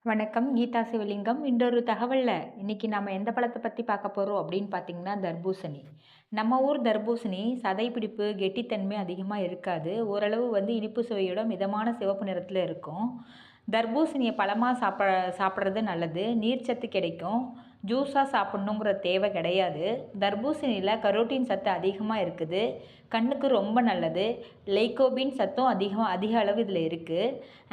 வணக்கம். கீதா சிவலிங்கம். இன்றொரு தகவல்ல இன்னைக்கு நம்ம எந்த பழத்தை பத்தி பார்க்க போறோம் அப்படின்னு பார்த்தீங்கன்னா, தர்பூசணி. நம்ம ஊர் தர்பூசணி சதைப்பிடிப்பு, கெட்டித்தன்மை அதிகமா இருக்காது. ஓரளவு இனிப்பு சுவையோட மிதமான சிவப்பு நிறத்துல இருக்கும். தர்பூசணியை பழமா சாப்பிட்றது நல்லது. நீர்ச்சத்து கிடைக்கும். ஜூஸாக சாப்பிட்ணுங்கிற தேவை கிடையாது. தர்பூசணியில் கரோட்டின் சத்து அதிகமாக இருக்குது. கண்ணுக்கு ரொம்ப நல்லது. லைகோபின் சத்தும் அதிக அளவு இதில் இருக்குது.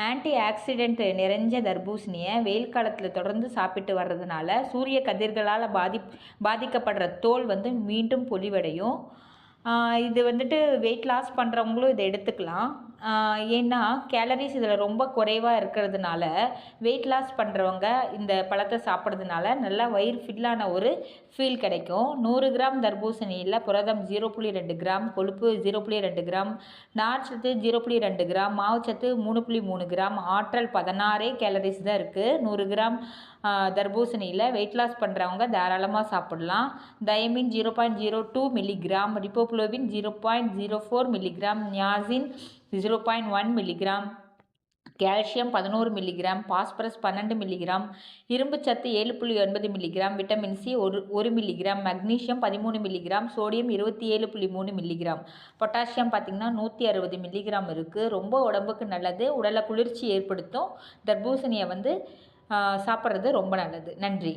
ஆன்டி ஆக்சிடென்ட் நிறைஞ்ச தர்பூசணியை வெயில் காலத்தில் தொடர்ந்து சாப்பிட்டு வர்றதுனால சூரிய கதிர்களால் பாதிக்கப்படுற தோல் மீண்டும் பொலிவடையும். இது வெயிட் லாஸ் பண்ணுறவங்களும் இதை எடுத்துக்கலாம். ஏன்னா கேலரிஸ் இதில் ரொம்ப குறைவாக இருக்கிறதுனால வெயிட் லாஸ் பண்ணுறவங்க இந்த பழத்தை சாப்பிட்றதுனால நல்லா வயிறு ஃபில்லான ஒரு ஃபீல் கிடைக்கும். 100 கிராம் தர்பூசணியில் புரதம் 0.2 கிராம், கொழுப்பு 0.2 கிராம், நார்ச்சத்து 0.2 கிராம், மாவுச்சத்து 3.3 கிராம், ஆற்றல் 16 கேலரிஸ் தான் இருக்குது. 100 கிராம் தர்பூசணியில் வெயிட் லாஸ் பண்ணுறவங்க தாராளமாக சாப்பிட்லாம். Thiamine 0.02 milligram, riboflavin 0.04 milligram, niacin 0.1 milligram, calcium 11 milligram, phosphorus 12 milligram, இரும்புச்சத்து 7.9 milligram, vitamin C 1 milligram, magnesium 13 milligram, sodium 27.3 milligram, potassium பார்த்திங்கன்னா 160 மில்லிகிராம் இருக்குது. ரொம்ப உடம்புக்கு நல்லது. உடலை குளிர்ச்சி ஏற்படுத்தும். தர்பூசணியை சாப்பிட்றது ரொம்ப நல்லது. நன்றி.